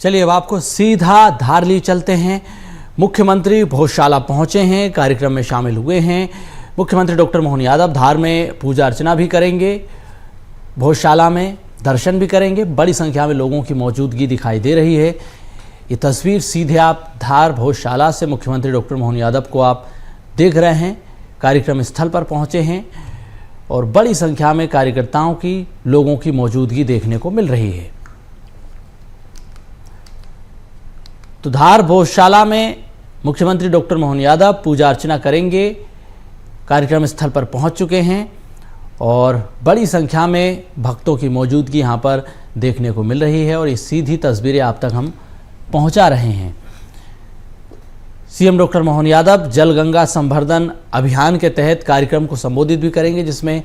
चलिए अब आपको सीधा धारली चलते हैं। मुख्यमंत्री भोजशाला पहुंचे हैं, कार्यक्रम में शामिल हुए हैं। मुख्यमंत्री डॉक्टर मोहन यादव धार में पूजा अर्चना भी करेंगे, भोजशाला में दर्शन भी करेंगे। बड़ी संख्या में लोगों की मौजूदगी दिखाई दे रही है। ये तस्वीर सीधे आप धार भोजशाला से मुख्यमंत्री डॉक्टर मोहन यादव को आप देख रहे हैं। कार्यक्रम स्थल पर पहुंचे हैं और बड़ी संख्या में कार्यकर्ताओं की, लोगों की मौजूदगी देखने को मिल रही है। तो धार भोजशाला में मुख्यमंत्री डॉक्टर मोहन यादव पूजा अर्चना करेंगे, कार्यक्रम स्थल पर पहुंच चुके हैं और बड़ी संख्या में भक्तों की मौजूदगी यहां पर देखने को मिल रही है और ये सीधी तस्वीरें आप तक हम पहुंचा रहे हैं। सीएम डॉक्टर मोहन यादव जल गंगा संवर्धन अभियान के तहत कार्यक्रम को संबोधित भी करेंगे, जिसमें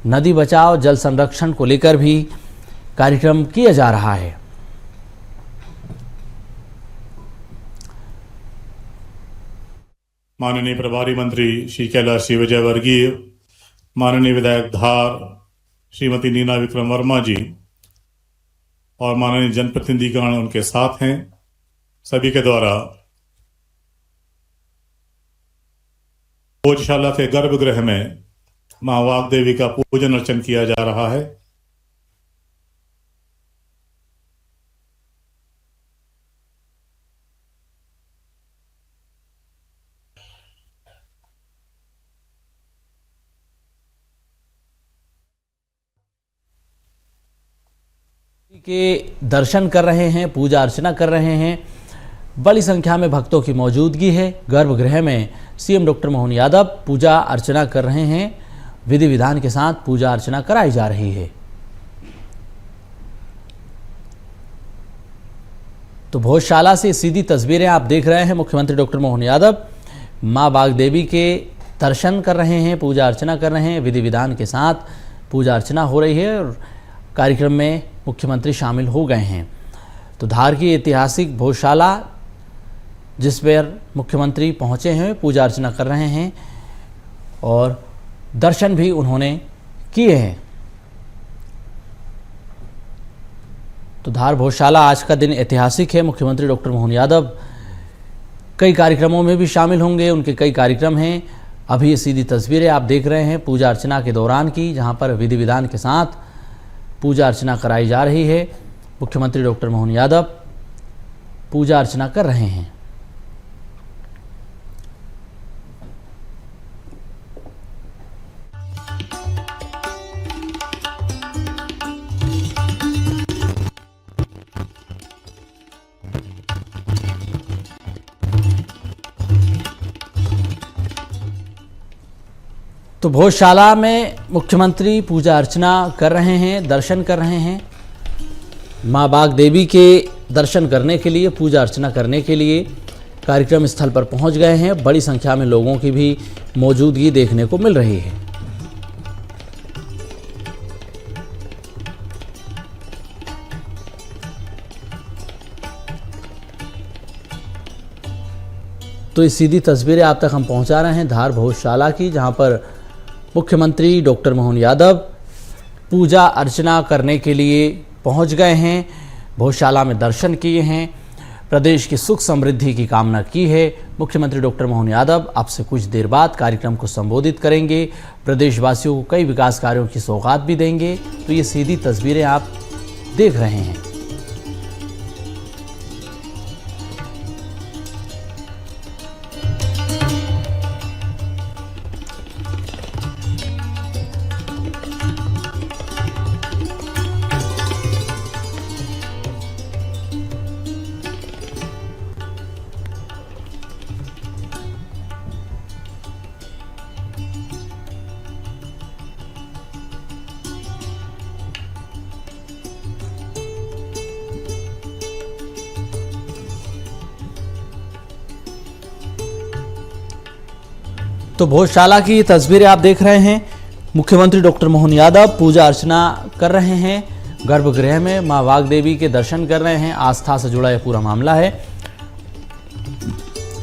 नदी बचाओ, जल संरक्षण को लेकर भी कार्यक्रम किया जा रहा है। माननीय प्रभारी मंत्री श्री कैलाश विजयवर्गीय, माननीय विधायक धार श्रीमती नीना विक्रम वर्मा जी और माननीय जनप्रतिनिधिगण उनके साथ हैं, सभी के द्वारा भोजशाला के गर्भगृह में मां वाग्देवी का पूजन अर्चन किया जा रहा है। के दर्शन कर रहे हैं, पूजा अर्चना कर रहे हैं। बड़ी संख्या में भक्तों की मौजूदगी है। गर्भगृह में सीएम डॉक्टर मोहन यादव पूजा अर्चना कर रहे हैं। विधि विधान के साथ पूजा अर्चना कराई जा रही है। तो भोजशाला से सीधी तस्वीरें आप देख रहे हैं। मुख्यमंत्री डॉक्टर मोहन यादव मां वाग्देवी के दर्शन कर रहे हैं, पूजा अर्चना कर रहे हैं। विधि विधान के साथ पूजा अर्चना हो रही है और कार्यक्रम में मुख्यमंत्री शामिल हो गए हैं। तो धार की ऐतिहासिक भोजशाला जिस पर मुख्यमंत्री पहुंचे हैं, पूजा अर्चना कर रहे हैं और दर्शन भी उन्होंने किए हैं। तो धार भोजशाला आज का दिन ऐतिहासिक है। मुख्यमंत्री डॉक्टर मोहन यादव कई कार्यक्रमों में भी शामिल होंगे, उनके कई कार्यक्रम हैं। अभी ये सीधी तस्वीरें आप देख रहे हैं पूजा अर्चना के दौरान की, जहां पर विधि विधान के साथ पूजा अर्चना कराई जा रही है। मुख्यमंत्री डॉक्टर मोहन यादव पूजा अर्चना कर रहे हैं। तो भोजशाला में मुख्यमंत्री पूजा अर्चना कर रहे हैं, दर्शन कर रहे हैं। मां वाग्देवी के दर्शन करने के लिए, पूजा अर्चना करने के लिए कार्यक्रम स्थल पर पहुंच गए हैं। बड़ी संख्या में लोगों की भी मौजूदगी देखने को मिल रही है। तो ये सीधी तस्वीरें आप तक हम पहुंचा रहे हैं धार भोजशाला की, जहां पर मुख्यमंत्री डॉक्टर मोहन यादव पूजा अर्चना करने के लिए पहुंच गए हैं। भोजशाला में दर्शन किए हैं, प्रदेश की सुख समृद्धि की कामना की है। मुख्यमंत्री डॉक्टर मोहन यादव अब से कुछ देर बाद कार्यक्रम को संबोधित करेंगे, प्रदेशवासियों को कई विकास कार्यों की सौगात भी देंगे। तो ये सीधी तस्वीरें आप देख रहे हैं। तो भोजशाला की तस्वीरें आप देख रहे हैं। मुख्यमंत्री डॉक्टर मोहन यादव पूजा अर्चना कर रहे हैं, गर्भगृह में मां वाग्देवी के दर्शन कर रहे हैं। आस्था से जुड़ा यह पूरा मामला है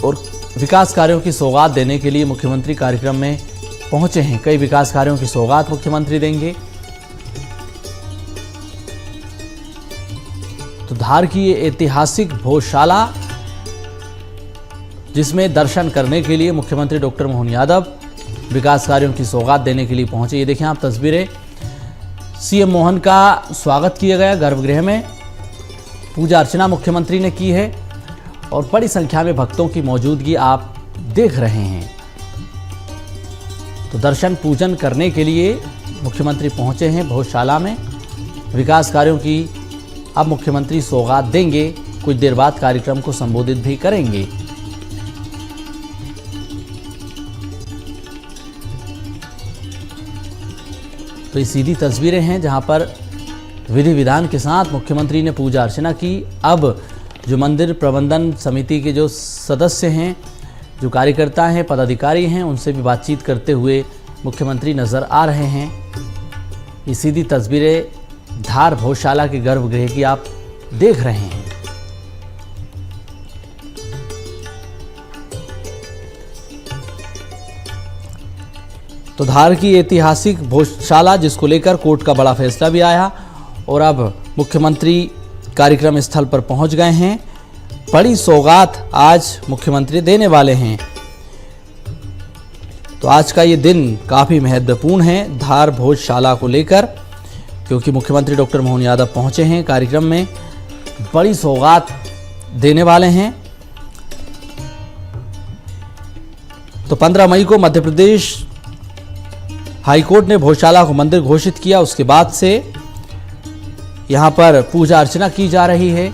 और विकास कार्यों की सौगात देने के लिए मुख्यमंत्री कार्यक्रम में पहुंचे हैं। कई विकास कार्यों की सौगात मुख्यमंत्री देंगे। तो धार की ये ऐतिहासिक भोजशाला, जिसमें दर्शन करने के लिए मुख्यमंत्री डॉक्टर मोहन यादव विकास कार्यों की सौगात देने के लिए पहुंचे। ये देखें आप तस्वीरें, सीएम मोहन का स्वागत किया गया गर्भगृह में, पूजा अर्चना मुख्यमंत्री ने की है और बड़ी संख्या में भक्तों की मौजूदगी आप देख रहे हैं। तो दर्शन पूजन करने के लिए मुख्यमंत्री पहुंचे हैं भोजशाला में। विकास कार्यों की अब मुख्यमंत्री सौगात देंगे, कुछ देर बाद कार्यक्रम को संबोधित भी करेंगे। तो ये सीधी तस्वीरें हैं जहां पर विधि विधान के साथ मुख्यमंत्री ने पूजा अर्चना की। अब जो मंदिर प्रबंधन समिति के जो सदस्य हैं, जो कार्यकर्ता हैं, पदाधिकारी हैं, उनसे भी बातचीत करते हुए मुख्यमंत्री नजर आ रहे हैं। ये सीधी तस्वीरें धार भोजशाला के गर्भगृह की आप देख रहे हैं। तो धार की ऐतिहासिक भोजशाला, जिसको लेकर कोर्ट का बड़ा फैसला भी आया और अब मुख्यमंत्री कार्यक्रम स्थल पर पहुंच गए हैं। बड़ी सौगात आज मुख्यमंत्री देने वाले हैं। तो आज का ये दिन काफ़ी महत्वपूर्ण है धार भोजशाला को लेकर, क्योंकि मुख्यमंत्री डॉक्टर मोहन यादव पहुंचे हैं कार्यक्रम में, बड़ी सौगात देने वाले हैं। तो 15 मई को मध्य प्रदेश हाईकोर्ट ने भोजशाला को मंदिर घोषित किया। उसके बाद से यहाँ पर पूजा अर्चना की जा रही है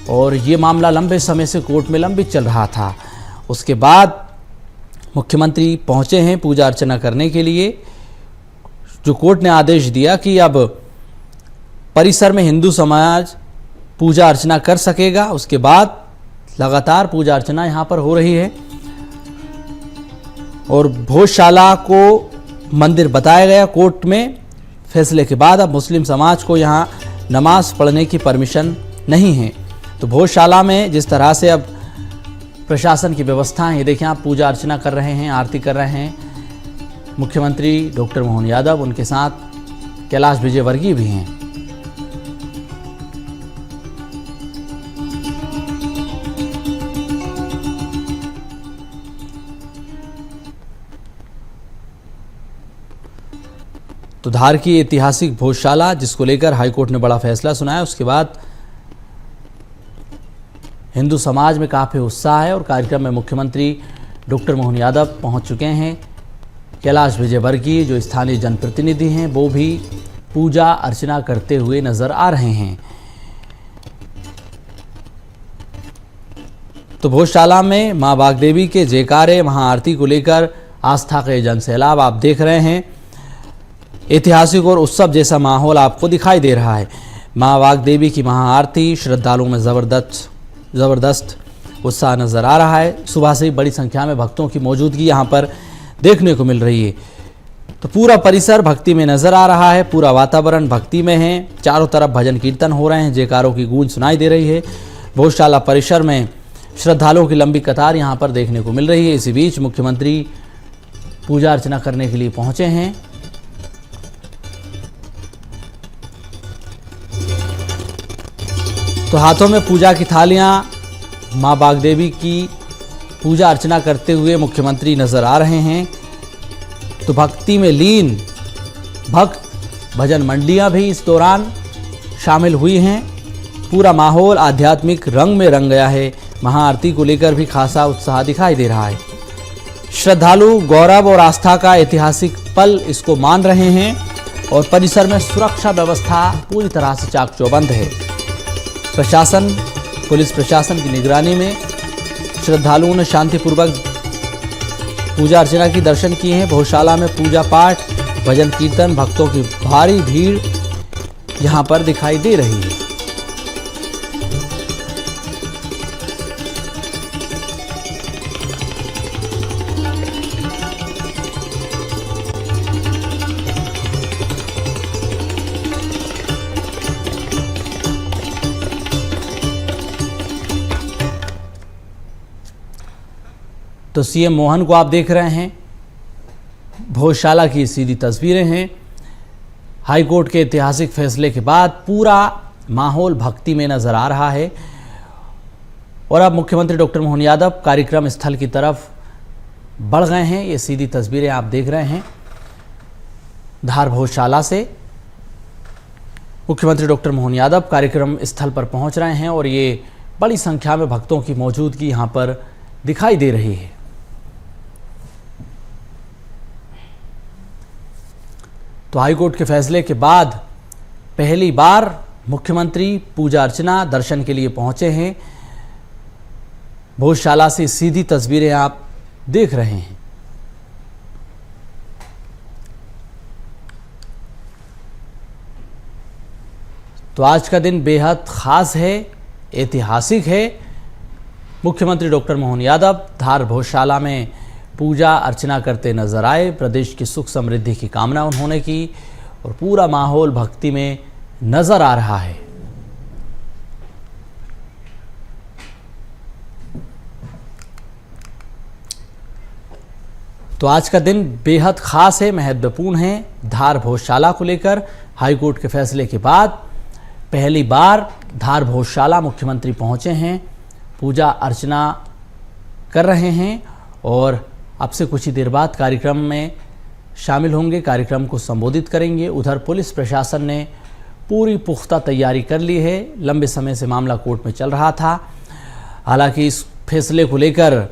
और ये मामला लंबे समय से कोर्ट में लंबित चल रहा था। उसके बाद मुख्यमंत्री पहुँचे हैं पूजा अर्चना करने के लिए। जो कोर्ट ने आदेश दिया कि अब परिसर में हिंदू समाज पूजा अर्चना कर सकेगा। उसके बाद लगातार पूजा अर्चना यहाँ पर हो रही है और भोजशाला को मंदिर बताया गया कोर्ट में फैसले के बाद। अब मुस्लिम समाज को यहाँ नमाज पढ़ने की परमिशन नहीं है। तो भोजशाला में जिस तरह से अब प्रशासन की व्यवस्थाएं, ये देखें आप, पूजा अर्चना कर रहे हैं, आरती कर रहे हैं मुख्यमंत्री डॉक्टर मोहन यादव, उनके साथ कैलाश विजयवर्गीय भी हैं। तो धार की ऐतिहासिक भोजशाला, जिसको लेकर हाईकोर्ट ने बड़ा फैसला सुनाया, उसके बाद हिंदू समाज में काफ़ी उत्साह है और कार्यक्रम में मुख्यमंत्री डॉक्टर मोहन यादव पहुंच चुके हैं। कैलाश विजयवर्गीय जो स्थानीय जनप्रतिनिधि हैं, वो भी पूजा अर्चना करते हुए नजर आ रहे हैं। तो भोजशाला में मां वाग्देवी के जयकारे, महाआरती को लेकर आस्था के जनसैलाब आप देख रहे हैं। ऐतिहासिक और उत्सव जैसा माहौल आपको दिखाई दे रहा है। मां वाग्देवी की महाआरती, श्रद्धालुओं में ज़बरदस्त उत्साह नज़र आ रहा है। सुबह से ही बड़ी संख्या में भक्तों की मौजूदगी यहाँ पर देखने को मिल रही है। तो पूरा परिसर भक्ति में नज़र आ रहा है, पूरा वातावरण भक्ति में है। चारों तरफ भजन कीर्तन हो रहे हैं, जयकारों की गूंज सुनाई दे रही है। भोजशाला परिसर में श्रद्धालुओं की लंबी कतार यहाँ पर देखने को मिल रही है। इसी बीच मुख्यमंत्री पूजा अर्चना करने के लिए पहुँचे हैं। तो हाथों में पूजा की थालियां, मां वाग्देवी की पूजा अर्चना करते हुए मुख्यमंत्री नजर आ रहे हैं। तो भक्ति में लीन भक्त भजन मंडलियां भी इस दौरान शामिल हुई हैं। पूरा माहौल आध्यात्मिक रंग में रंग गया है। महाआरती को लेकर भी खासा उत्साह दिखाई दे रहा है। श्रद्धालु गौरव और आस्था का ऐतिहासिक पल इसको मान रहे हैं और परिसर में सुरक्षा व्यवस्था पूरी तरह से चाक चौबंद है। प्रशासन, पुलिस प्रशासन की निगरानी में श्रद्धालुओं ने शांतिपूर्वक पूजा अर्चना की दर्शन किए हैं। भोजशाला में पूजा पाठ, भजन कीर्तन, भक्तों की भारी भीड़ यहाँ पर दिखाई दे रही है। तो सीएम मोहन को आप देख रहे हैं। भोजशाला की सीधी तस्वीरें हैं। हाईकोर्ट के ऐतिहासिक फैसले के बाद पूरा माहौल भक्ति में नजर आ रहा है। और अब मुख्यमंत्री डॉक्टर मोहन यादव कार्यक्रम स्थल की तरफ बढ़ गए हैं। ये सीधी तस्वीरें आप देख रहे हैं धार भोजशाला से। मुख्यमंत्री डॉक्टर मोहन यादव कार्यक्रम स्थल पर पहुंच रहे हैं और ये बड़ी संख्या में भक्तों की मौजूदगी यहां पर दिखाई दे रही है। तो हाईकोर्ट के फैसले के बाद पहली बार मुख्यमंत्री पूजा अर्चना दर्शन के लिए पहुंचे हैं। भोजशाला से सीधी तस्वीरें आप देख रहे हैं। तो आज का दिन बेहद खास है, ऐतिहासिक है। मुख्यमंत्री डॉक्टर मोहन यादव धार भोजशाला में पूजा अर्चना करते नजर आए। प्रदेश की सुख समृद्धि की कामना उन्होंने की और पूरा माहौल भक्ति में नजर आ रहा है। तो आज का दिन बेहद खास है, महत्वपूर्ण है। धार भोजशाला को लेकर हाईकोर्ट के फैसले के बाद पहली बार धार भोजशाला मुख्यमंत्री पहुंचे हैं, पूजा अर्चना कर रहे हैं और अब से कुछ ही देर बाद कार्यक्रम में शामिल होंगे, कार्यक्रम को संबोधित करेंगे। उधर पुलिस प्रशासन ने पूरी पुख्ता तैयारी कर ली है। लंबे समय से मामला कोर्ट में चल रहा था। हालांकि इस फैसले को लेकर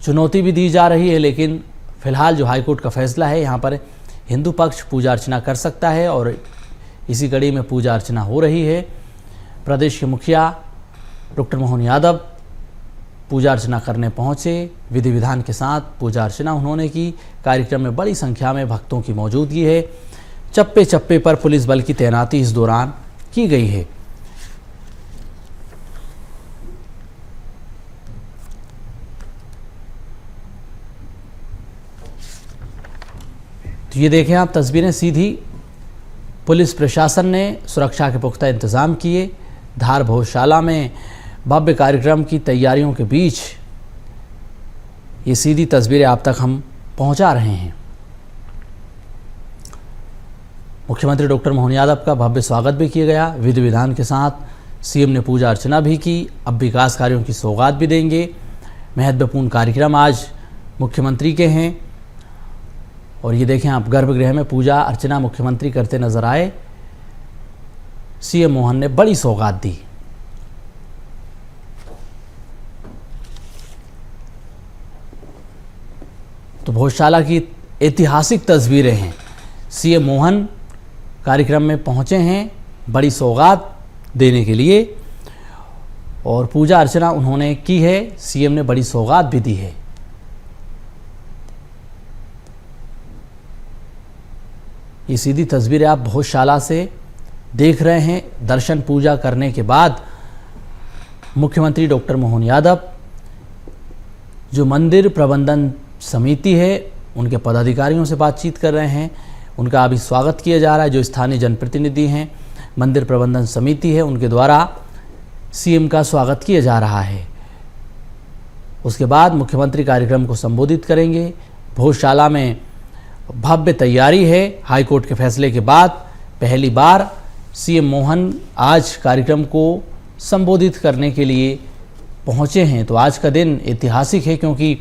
चुनौती भी दी जा रही है, लेकिन फिलहाल जो हाईकोर्ट का फैसला है, यहाँ पर हिंदू पक्ष पूजा अर्चना कर सकता है और इसी कड़ी में पूजा अर्चना हो रही है। प्रदेश के मुखिया डॉक्टर मोहन यादव पूजा अर्चना करने पहुंचे। विधि विधान के साथ पूजा अर्चना उन्होंने की। कार्यक्रम में बड़ी संख्या में भक्तों की मौजूदगी है। चप्पे चप्पे पर पुलिस बल की तैनाती इस दौरान की गई है। तो ये देखें आप तस्वीरें सीधी। पुलिस प्रशासन ने सुरक्षा के पुख्ता इंतजाम किए। धार भोजशाला में भव्य कार्यक्रम की तैयारियों के बीच ये सीधी तस्वीरें आप तक हम पहुंचा रहे हैं। मुख्यमंत्री डॉक्टर मोहन यादव का भव्य स्वागत भी किया गया। विधि विधान के साथ सीएम ने पूजा अर्चना भी की। अब विकास कार्यों की सौगात भी देंगे। महत्वपूर्ण कार्यक्रम आज मुख्यमंत्री के हैं। और ये देखें आप, गर्भगृह में पूजा अर्चना मुख्यमंत्री करते नजर आए। सीएम मोहन ने बड़ी सौगात दी। तो भोजशाला की ऐतिहासिक तस्वीरें हैं। सीएम मोहन कार्यक्रम में पहुंचे हैं बड़ी सौगात देने के लिए और पूजा अर्चना उन्होंने की है। सीएम ने बड़ी सौगात भी दी है। ये सीधी तस्वीरें आप भोजशाला से देख रहे हैं। दर्शन पूजा करने के बाद मुख्यमंत्री डॉक्टर मोहन यादव जो मंदिर प्रबंधन समिति है उनके पदाधिकारियों से बातचीत कर रहे हैं। उनका अभी स्वागत किया जा रहा है। जो स्थानीय जनप्रतिनिधि हैं, मंदिर प्रबंधन समिति है, उनके द्वारा सीएम का स्वागत किया जा रहा है। उसके बाद मुख्यमंत्री कार्यक्रम को संबोधित करेंगे। भोजशाला में भव्य तैयारी है। हाईकोर्ट के फैसले के बाद पहली बार सीएम मोहन आज कार्यक्रम को संबोधित करने के लिए पहुंचे हैं। तो आज का दिन ऐतिहासिक है क्योंकि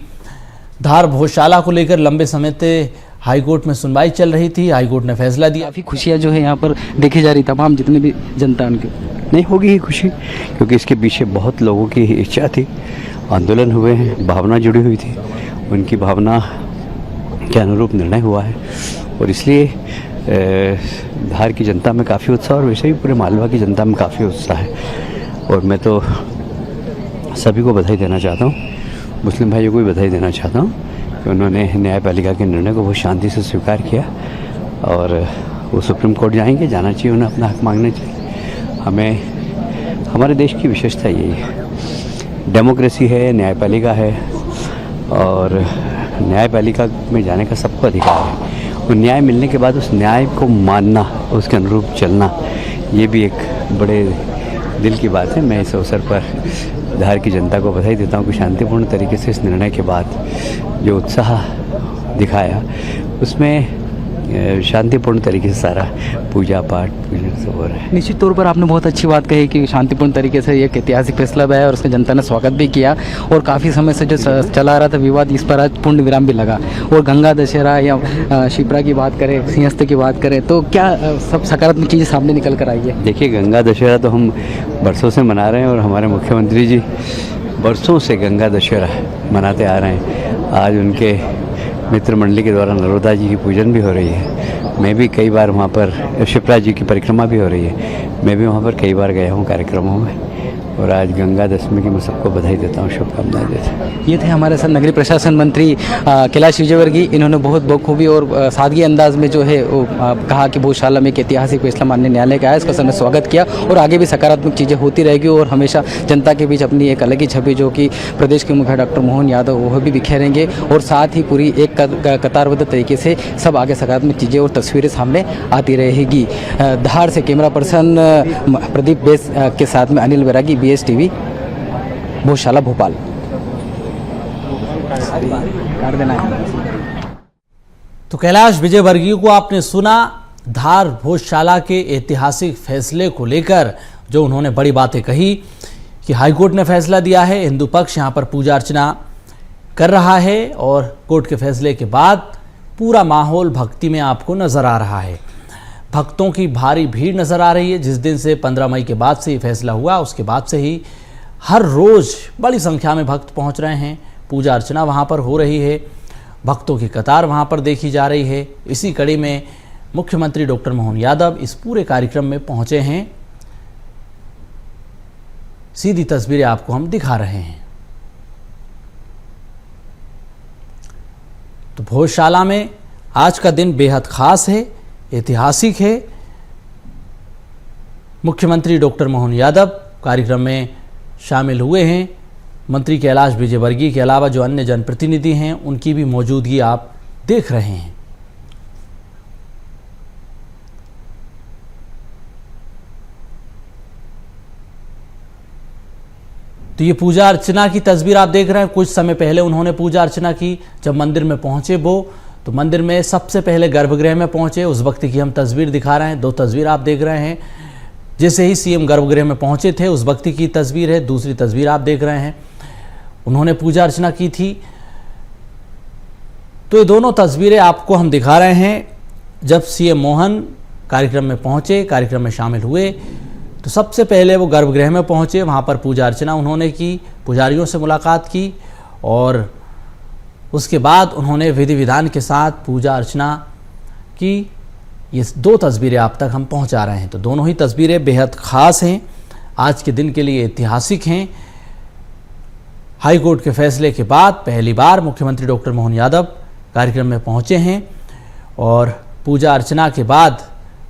धार भोजशाला को लेकर लंबे समय से हाईकोर्ट में सुनवाई चल रही थी। हाईकोर्ट ने फैसला दिया। काफ़ी खुशियाँ जो है यहाँ पर देखी जा रही, तमाम जितने भी जनता उनके नहीं होगी ही खुशी, क्योंकि इसके पीछे बहुत लोगों की इच्छा थी, आंदोलन हुए हैं, भावना जुड़ी हुई थी, उनकी भावना के अनुरूप निर्णय हुआ है और इसलिए धार की जनता में काफ़ी उत्साह और वैसे भी पूरे मालवा की जनता में काफ़ी उत्साह है। और मैं तो सभी को बधाई देना चाहता हूँ, मुस्लिम भाइयों को भी बधाई देना चाहता हूँ कि उन्होंने न्यायपालिका के निर्णय को बहुत शांति से स्वीकार किया और वो सुप्रीम कोर्ट जाएंगे, जाना चाहिए, उन्हें अपना हक मांगना चाहिए। हमें हमारे देश की विशेषता यही है, डेमोक्रेसी है, न्यायपालिका है और न्यायपालिका में जाने का सबको अधिकार है। और न्याय मिलने के बाद उस न्याय को मानना, उसके अनुरूप चलना, ये भी एक बड़े दिल की बात है। मैं इस अवसर पर धार की जनता को बधाई देता हूँ कि शांतिपूर्ण तरीके से इस निर्णय के बाद जो उत्साह दिखाया उसमें शांतिपूर्ण तरीके से सारा पूजा पाठ पूजन सब हो रहा है। निश्चित तौर पर आपने बहुत अच्छी बात कही कि शांतिपूर्ण तरीके से एक ऐतिहासिक फैसला है और उसका जनता ने स्वागत भी किया और काफ़ी समय से जो चला रहा था विवाद इस पर आज पूर्ण विराम भी लगा। और गंगा दशहरा या शिप्रा की बात करें, सिंहस्थ की बात करें तो क्या सब सकारात्मक चीज़ें सामने निकल कर आई है? देखिए, गंगा दशहरा तो हम बरसों से मना रहे हैं और हमारे मुख्यमंत्री जी बरसों से गंगा दशहरा मनाते आ रहे हैं। आज उनके मित्र मंडली के द्वारा नर्मदा जी की पूजन भी हो रही है। मैं भी कई बार वहाँ पर, शिप्रा जी की परिक्रमा भी हो रही है, मैं भी वहाँ पर कई बार गया हूँ कार्यक्रमों में। और आज गंगा दशमी की मैं सबको बधाई देता हूँ, शुभकामनाएं देता हूँ। ये थे हमारे साथ नगरीय प्रशासन मंत्री कैलाश विजयवर्गीय। इन्होंने बहुत बखूबी और सादगी अंदाज में जो है वो कहा कि भोजशाला में एक ऐतिहासिक फैसला माननीय न्यायालय का है, इसका सबने स्वागत किया और आगे भी सकारात्मक चीज़ें होती रहेगी और हमेशा जनता के बीच अपनी एक अलग ही छवि जो कि प्रदेश के मुखिया डॉक्टर मोहन यादव वो भी बिखेरेंगे और साथ ही पूरी एक कतारबद्ध तरीके से सब आगे सकारात्मक चीज़ें और तस्वीरें सामने आती रहेगी। धार से कैमरा पर्सन प्रदीप बेस के साथ में अनिल बैरागी, BS TV, भोजशाला भोपाल। तो कैलाश विजयवर्गीय को आपने सुना धार भोजशाला के ऐतिहासिक फैसले को लेकर, जो उन्होंने बड़ी बातें कही कि हाईकोर्ट ने फैसला दिया है, हिंदू पक्ष यहाँ पर पूजा अर्चना कर रहा है और कोर्ट के फैसले के बाद पूरा माहौल भक्ति में आपको नजर आ रहा है। भक्तों की भारी भीड़ नजर आ रही है। जिस दिन से 15 मई के बाद से ये फैसला हुआ उसके बाद से ही हर रोज बड़ी संख्या में भक्त पहुंच रहे हैं। पूजा अर्चना वहां पर हो रही है, भक्तों की कतार वहां पर देखी जा रही है। इसी कड़ी में मुख्यमंत्री डॉक्टर मोहन यादव इस पूरे कार्यक्रम में पहुंचे हैं। सीधी तस्वीरें आपको हम दिखा रहे हैं। तो भोजशाला में आज का दिन बेहद खास है, ऐतिहासिक है। मुख्यमंत्री डॉक्टर मोहन यादव कार्यक्रम में शामिल हुए हैं। मंत्री कैलाश विजयवर्गीय के अलावा जो अन्य जनप्रतिनिधि हैं उनकी भी मौजूदगी आप देख रहे हैं। तो ये पूजा अर्चना की तस्वीर आप देख रहे हैं। कुछ समय पहले उन्होंने पूजा अर्चना की। जब मंदिर में पहुंचे वो, तो मंदिर में सबसे पहले गर्भगृह में पहुंचे, उस वक्त की हम तस्वीर दिखा रहे हैं। 2 तस्वीर आप देख रहे हैं। जैसे ही सीएम गर्भगृह में पहुंचे थे उस वक्त की तस्वीर है। दूसरी तस्वीर आप देख रहे हैं, उन्होंने पूजा अर्चना की थी। तो ये दोनों तस्वीरें आपको हम दिखा रहे हैं। जब सीएम मोहन कार्यक्रम में पहुंचे, कार्यक्रम में शामिल हुए, तो सबसे पहले वो गर्भगृह में पहुंचे, वहां पर पूजा अर्चना उन्होंने की, पुजारियों से मुलाकात की और उसके बाद उन्होंने विधि विधान के साथ पूजा अर्चना की। ये 2 तस्वीरें आप तक हम पहुंचा रहे हैं। तो दोनों ही तस्वीरें बेहद खास हैं, आज के दिन के लिए ऐतिहासिक हैं। हाईकोर्ट के फैसले के बाद पहली बार मुख्यमंत्री डॉक्टर मोहन यादव कार्यक्रम में पहुंचे हैं और पूजा अर्चना के बाद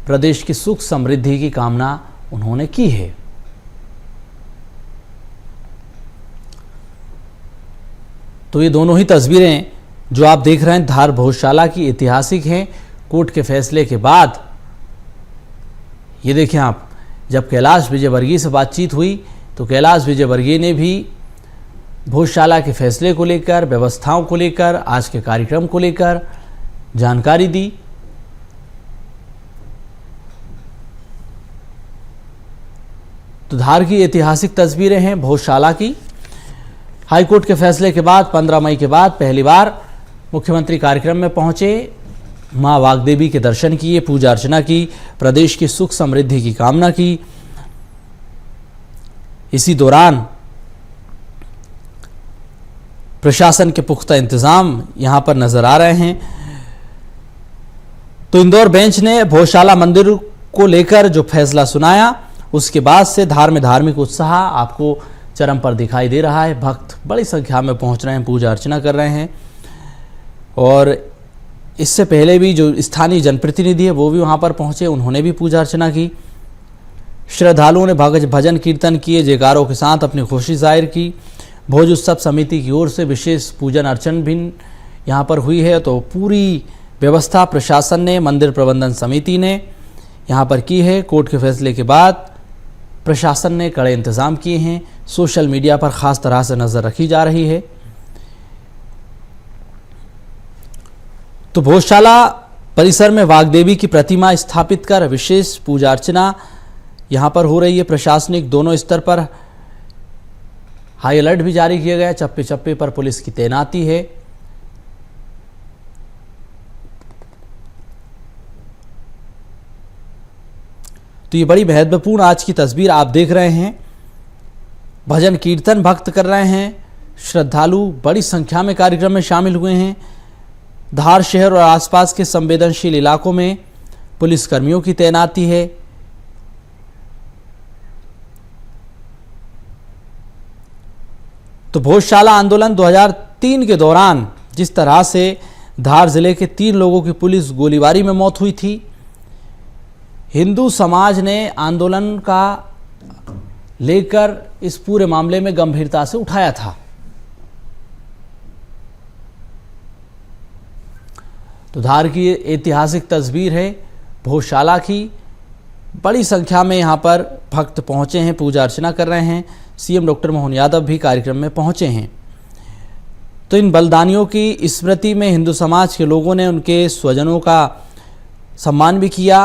प्रदेश की सुख समृद्धि की कामना उन्होंने की है। तो ये दोनों ही तस्वीरें जो आप देख रहे हैं धार भोजशाला की ऐतिहासिक हैं। कोर्ट के फैसले के बाद ये देखें आप, जब कैलाश विजयवर्गीय से बातचीत हुई तो कैलाश विजयवर्गीय ने भी भोजशाला के फैसले को लेकर, व्यवस्थाओं को लेकर, आज के कार्यक्रम को लेकर जानकारी दी। तो धार की ऐतिहासिक तस्वीरें हैं भोजशाला की। हाईकोर्ट के फैसले के बाद 15 मई के बाद पहली बार मुख्यमंत्री कार्यक्रम में पहुंचे, मां वाग्देवी के दर्शन किए, पूजा अर्चना की, प्रदेश की सुख समृद्धि की कामना की। इसी दौरान प्रशासन के पुख्ता इंतजाम यहां पर नजर आ रहे हैं। तो इंदौर बेंच ने भोजशाला मंदिर को लेकर जो फैसला सुनाया, उसके बाद से धार में धार्मिक उत्साह आपको चरम पर दिखाई दे रहा है। भक्त बड़ी संख्या में पहुंच रहे हैं, पूजा अर्चना कर रहे हैं। और इससे पहले भी जो स्थानीय जनप्रतिनिधि है वो भी वहां पर पहुंचे, उन्होंने भी पूजा अर्चना की। श्रद्धालुओं ने भजन कीर्तन किए, जयकारों के साथ अपनी खुशी जाहिर की। भोज उत्सव समिति की ओर से विशेष पूजन अर्चन भी यहाँ पर हुई है। तो पूरी व्यवस्था प्रशासन ने, मंदिर प्रबंधन समिति ने यहाँ पर की है। कोर्ट के फैसले के बाद प्रशासन ने कड़े इंतजाम किए हैं। सोशल मीडिया पर खास तरह से नज़र रखी जा रही है। तो भोजशाला परिसर में वाग्देवी की प्रतिमा स्थापित कर विशेष पूजा अर्चना यहां पर हो रही है। प्रशासनिक दोनों स्तर पर हाई अलर्ट भी जारी किया गया है। चप्पे चप्पे पर पुलिस की तैनाती है। तो ये बड़ी महत्वपूर्ण आज की तस्वीर आप देख रहे हैं। भजन कीर्तन भक्त कर रहे हैं, श्रद्धालु बड़ी संख्या में कार्यक्रम में शामिल हुए हैं। धार शहर और आसपास के संवेदनशील इलाकों में पुलिसकर्मियों की तैनाती है। तो भोजशाला आंदोलन 2003 के दौरान जिस तरह से धार जिले के 3 लोगों की पुलिस गोलीबारी में मौत हुई थी, हिंदू समाज ने आंदोलन का लेकर इस पूरे मामले में गंभीरता से उठाया था। तो धार की ऐतिहासिक तस्वीर है भोजशाला की। बड़ी संख्या में यहां पर भक्त पहुंचे हैं, पूजा अर्चना कर रहे हैं। सीएम डॉक्टर मोहन यादव भी कार्यक्रम में पहुंचे हैं। तो इन बलिदानियों की स्मृति में हिंदू समाज के लोगों ने उनके स्वजनों का सम्मान भी किया।